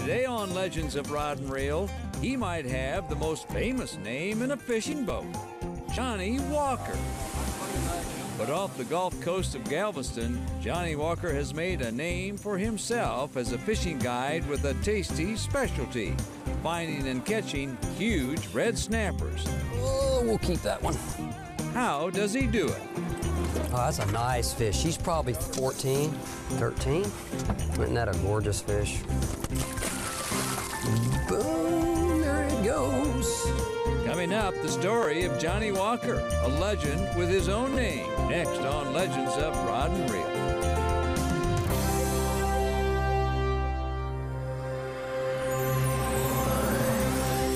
Today on Legends of Rod and Reel, he might have the most famous name in a fishing boat, Johnny Walker. But off the Gulf Coast of Galveston, Johnny Walker has made a name for himself as a fishing guide with a tasty specialty, finding and catching huge red snappers. Oh, we'll keep that one. How does he do it? Oh, that's a nice fish. She's probably 14, 13. Isn't that a gorgeous fish? Boom, there it goes. Coming up, the story of Johnny Walker, a legend with his own name, next on Legends of Rod and Reel.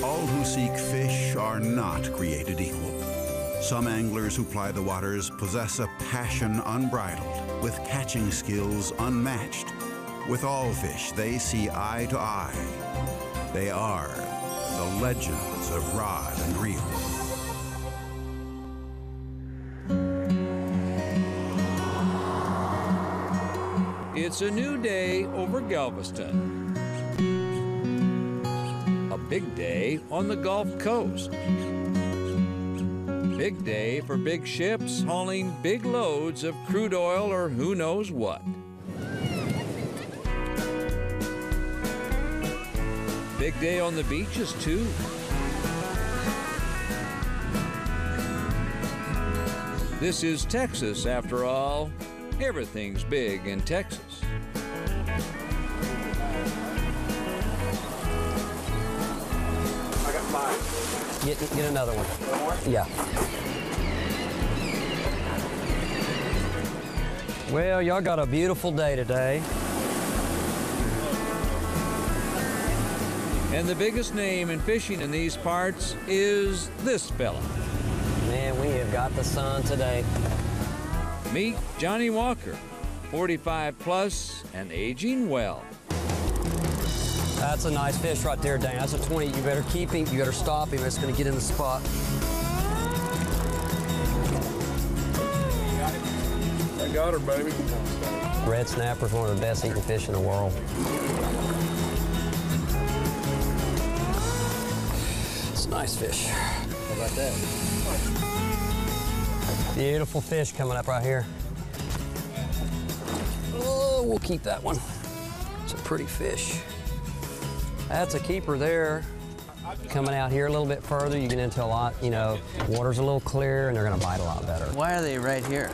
All who seek fish are not created equal. Some anglers who ply the waters possess a passion unbridled, with catching skills unmatched. With all fish, they see eye to eye. They are the Legends of Rod and Reel. It's a new day over Galveston. A big day on the Gulf Coast. Big day for big ships hauling big loads of crude oil or who knows what. Big day on the beaches, too. This is Texas, after all. Everything's big in Texas. I got 5. Get another one. One more? Yeah. Well, y'all got a beautiful day today. And the biggest name in fishing in these parts is this fella. Man, we have got the sun today. Meet Johnny Walker, 45 plus and aging well. That's a nice fish right there, Dan. That's a 20. You better keep him. You better stop him. It's going to get in the spot. I got her, baby. Red snapper's one of the best eating fish in the world. It's a nice fish. How about that? Beautiful fish coming up right here. Oh, we'll keep that one. It's a pretty fish. That's a keeper there. Coming out here a little bit further, you get into a lot, you know, water's a little clear and they're gonna bite a lot better. Why are they right here?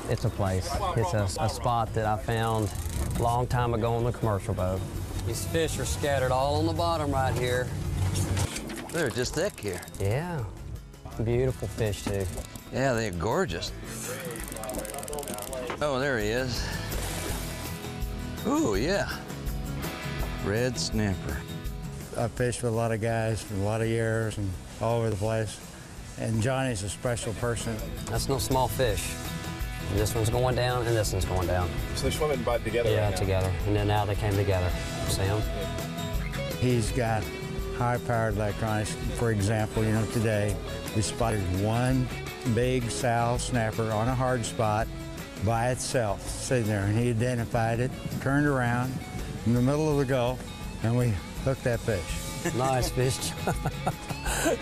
It's a place. It's a spot that I found a long time ago on the commercial boat. These fish are scattered all on the bottom right here. They're just thick here. Yeah, beautiful fish too. Yeah, they're gorgeous. Oh, there he is. Ooh, yeah. Red snapper. I fished with a lot of guys for a lot of years and all over the place. And Johnny's a special person. That's no small fish. This one's going down and this one's going down. So they're swimming by together. Yeah, right now. together. And then now they came together. See them? He's got high-powered electronics. For example, you know, today we spotted one big sow snapper on a hard spot by itself, sitting there, and he identified it, turned around in the middle of the Gulf, and we hooked that fish. Nice fish.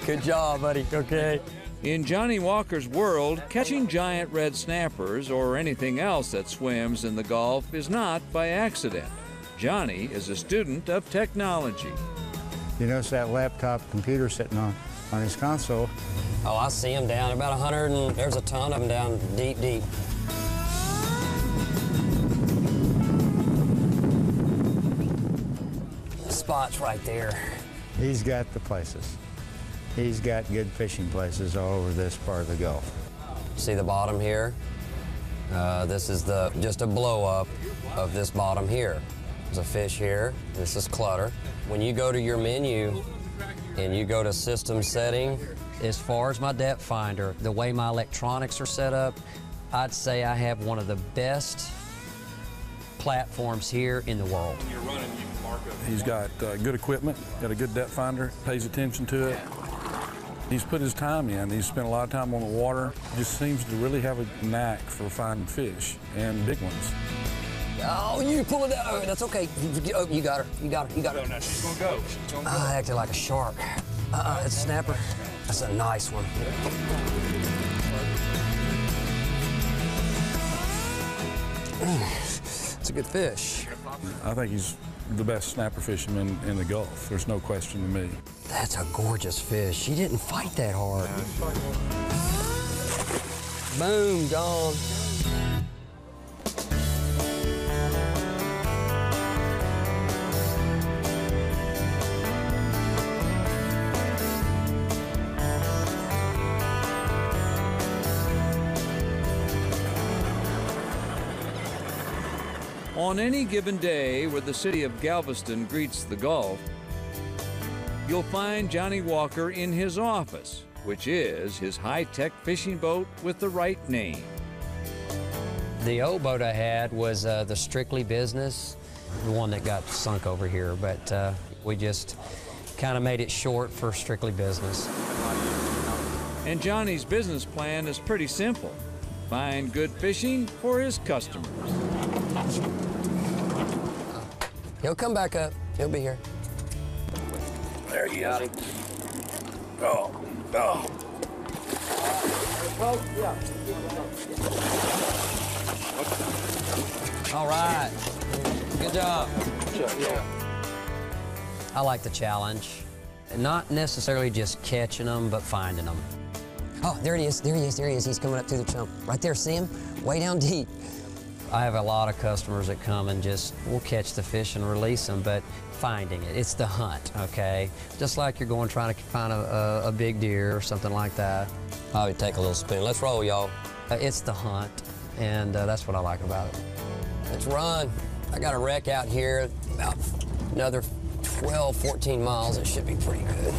Good job, buddy. Okay. In Johnny Walker's world, catching giant red snappers or anything else that swims in the Gulf is not by accident. Johnny is a student of technology. You notice that laptop computer sitting on his console? Oh, I see them down. About 100, and there's a ton of them down deep, deep. Spots right there. He's got the places. He's got good fishing places all over this part of the Gulf. See the bottom here? This is just a blow up of this bottom here. There's a fish here. This is clutter. When you go to your menu and you go to system setting, as far as my depth finder, the way my electronics are set up, I'd say I have one of the best platforms here in the world. He's got good equipment, got a good depth finder, pays attention to it. He's put his time in. He's spent a lot of time on the water. Just seems to really have a knack for finding fish, and big ones. Oh, you pull it out. Oh, that's okay. Oh, you got her. You got her. You got her. No, she's gonna go. She's gonna go. I acted like a shark. It's a snapper. That's a nice one. It's a good fish. I think he's the best snapper fisherman in the Gulf. There's no question to me. That's a gorgeous fish. He didn't fight that hard. Boom, John. On any given day where the city of Galveston greets the Gulf, you'll find Johnny Walker in his office, which is his high-tech fishing boat with the right name. The old boat I had was the Strictly Business, the one that got sunk over here, but we just kind of made it short for Strictly Business. And Johnny's business plan is pretty simple. Find good fishing for his customers. He'll come back up. He'll be here. There you got him. Oh, oh. All right. Good job. Yeah. I like the challenge. Not necessarily just catching them, but finding them. Oh, there he is. There he is. There he is. He's coming up through the chump. Right there. See him? Way down deep. I have a lot of customers that come and just, we'll catch the fish and release them, but finding it, it's the hunt, okay? Just like you're going trying to find a big deer or something like that. I would take a little spin. Let's roll, y'all. It's the hunt, and that's what I like about it. Let's run. I got a wreck out here, about another 12, 14 miles. It should be pretty good.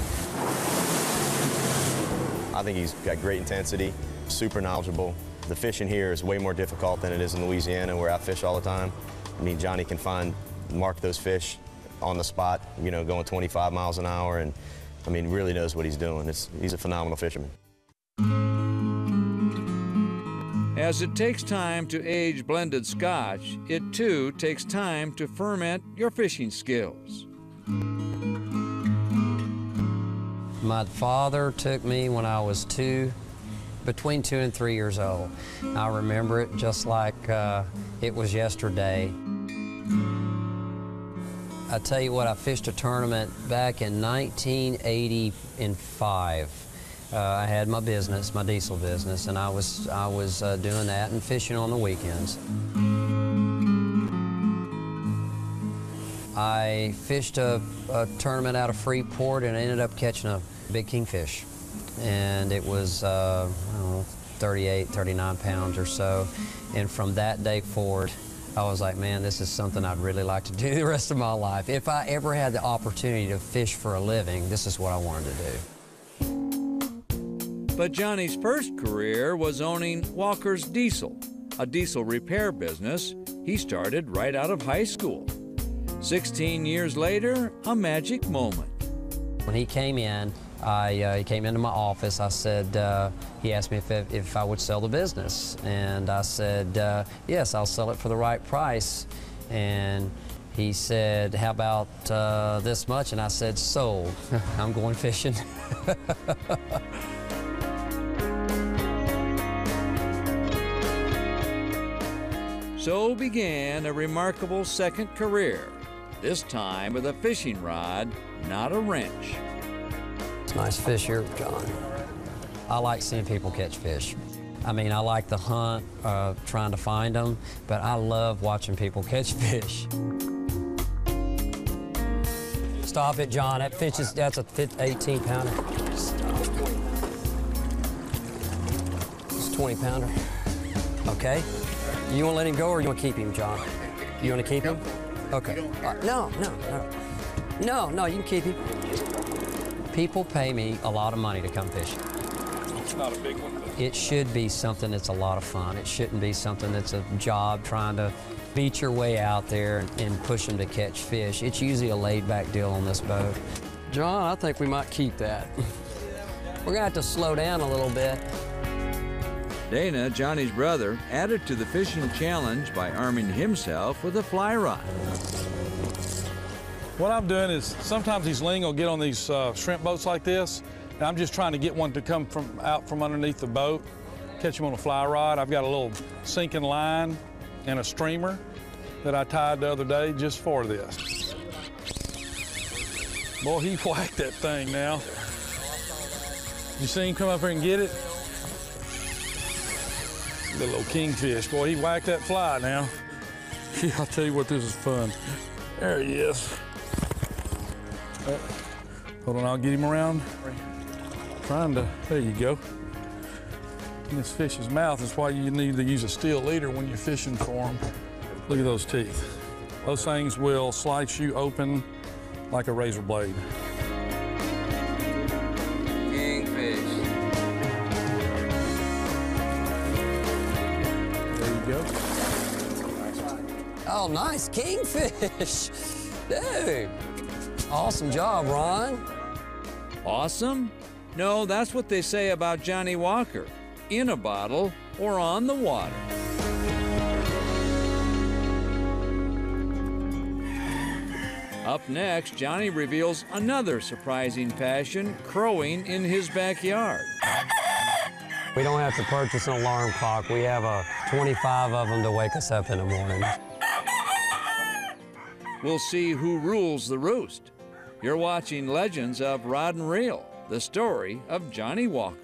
I think he's got great intensity, super knowledgeable. The fishing here is way more difficult than it is in Louisiana, where I fish all the time. I mean, Johnny can mark those fish on the spot, you know, going 25 miles an hour, and I mean, really knows what he's doing. He's a phenomenal fisherman. As it takes time to age blended Scotch, it too takes time to ferment your fishing skills. My father took me when I was between 2 and 3 years old. I remember it just like it was yesterday. I tell you what, I fished a tournament back in 1985. I had my business, my diesel business, and I was doing that and fishing on the weekends. I fished a tournament out of Freeport and I ended up catching a big kingfish. And it was, I don't know, 38, 39 pounds or so. And from that day forward, I was like, man, this is something I'd really like to do the rest of my life. If I ever had the opportunity to fish for a living, this is what I wanted to do. But Johnny's first career was owning Walker's Diesel, a diesel repair business he started right out of high school. 16 years later, a magic moment. When he came in, he came into my office. I said, he asked me if I would sell the business. And I said, yes, I'll sell it for the right price. And he said, how about this much? And I said, sold. I'm going fishing. So began a remarkable second career, this time with a fishing rod, not a wrench. Nice fish here, John. I like seeing people catch fish. I mean, I like the hunt, trying to find them, but I love watching people catch fish. Stop it, John. That fish is, that's a 18-pounder. Stop. It's a 20-pounder. Okay. You want to let him go or you want to keep him, John? You want to keep him? Okay. No, you can keep him. People pay me a lot of money to come fishing. It's not a big one. It should be something that's a lot of fun. It shouldn't be something that's a job trying to beat your way out there and push them to catch fish. It's usually a laid-back deal on this boat. John, I think we might keep that. We're gonna have to slow down a little bit. Dana, Johnny's brother, added to the fishing challenge by arming himself with a fly rod. What I'm doing is sometimes these ling will get on these shrimp boats like this, and I'm just trying to get one to come out from underneath the boat, catch him on a fly rod. I've got a little sinking line and a streamer that I tied the other day just for this. Boy, he whacked that thing now. You see him come up here and get it? The little kingfish. Boy, he whacked that fly now. I'll tell you what, this is fun. There he is. Hold on, I'll get him around. There you go. In this fish's mouth is why you need to use a steel leader when you're fishing for them. Look at those teeth. Those things will slice you open like a razor blade. Kingfish. There you go. Oh, nice kingfish. Dude, awesome job, Ron. Awesome? No, that's what they say about Johnny Walker. In a bottle or on the water. Up next, Johnny reveals another surprising passion, crowing in his backyard. We don't have to purchase an alarm clock. We have 25 of them to wake us up in the morning. We'll see who rules the roost. You're watching Legends of Rod and Reel, the story of Johnny Walker.